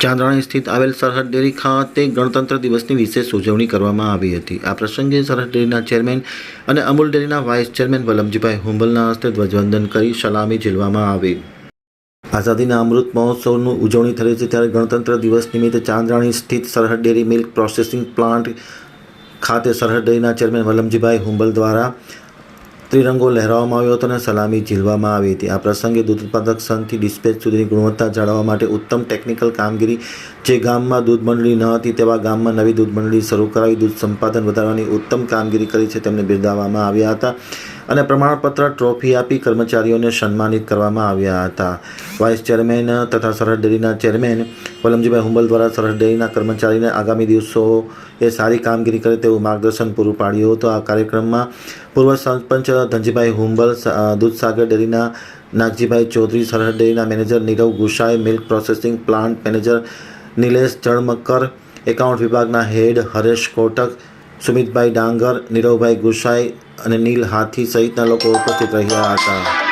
ચાંદ્રાણી સ્થિત આવેલ સરહદ ડેરી ખાતે ગણતંત્ર દિવસની વિશેષ ઉજવણી કરવામાં આવી હતી। આ પ્રસંગે સરહદ ડેરીના ચેરમેન અને અમૂલ ડેરીના વાઇસ ચેરમેન વલમજીભાઈ હુંબલના હસ્તે ધ્વજવંદન કરી સલામી ઝીલવામાં આવી। આઝાદીના અમૃત મહોત્સવની ઉજવણી થઈ છે ત્યારે ગણતંત્ર દિવસ નિમિત્તે ચાંદ્રાણી સ્થિત સરહદ ડેરી મિલ્ક પ્રોસેસિંગ પ્લાન્ટ ખાતે સરહદ ડેરીના ચેરમેન વલમજીભાઈ હુંબલ દ્વારા ત્રિરંગો લહેરાવવામાં આવ્યો હતો અને સલામી ઝીલવામાં આવી હતી। આ પ્રસંગે દૂધ ઉત્પાદક સંઘથી ડિસ્પેચ સુધીની ગુણવત્તા જાળવવા માટે ઉત્તમ ટેકનિકલ કામગીરી, જે ગામમાં દૂધ મંડળી ન હતી તેવા ગામમાં નવી દૂધ મંડળી શરૂ કરાવી દૂધ સંપાદન વધારવાની ઉત્તમ કામગીરી કરી છે તેમને બિરદાવવામાં આવ્યા હતા અને પ્રમાણપત્ર ટ્રોફી આપી કર્મચારીઓને સન્માનિત કરવામાં આવ્યા હતા। વાઇસ ચેરમેન તથા સરહદ ડેરીના ચેરમેન વલમજીભાઈ હુંબલ દ્વારા સરહદ ડેરીના કર્મચારીને આગામી દિવસોએ સારી કામગીરી કરે તેવું માર્ગદર્શન પૂરું પાડ્યું હતું। આ કાર્યક્રમમાં પૂર્વ સરપંચ ધનજીભાઈ હુંબલ, દૂધસાગર ડેરીના નાગજીભાઈ ચૌધરી, સરહદ ડેરીના manager Nirav Gusai, milk processing plant manager Nilesh Jalamkar, account વિભાગના હેડ હરેશ કોટક, સુમિતભાઈ ડાંગર, નીરવભાઈ ગુસાઈ અને નીલ હાથી સહિતના લોકો ઉપસ્થિત રહ્યા હતા।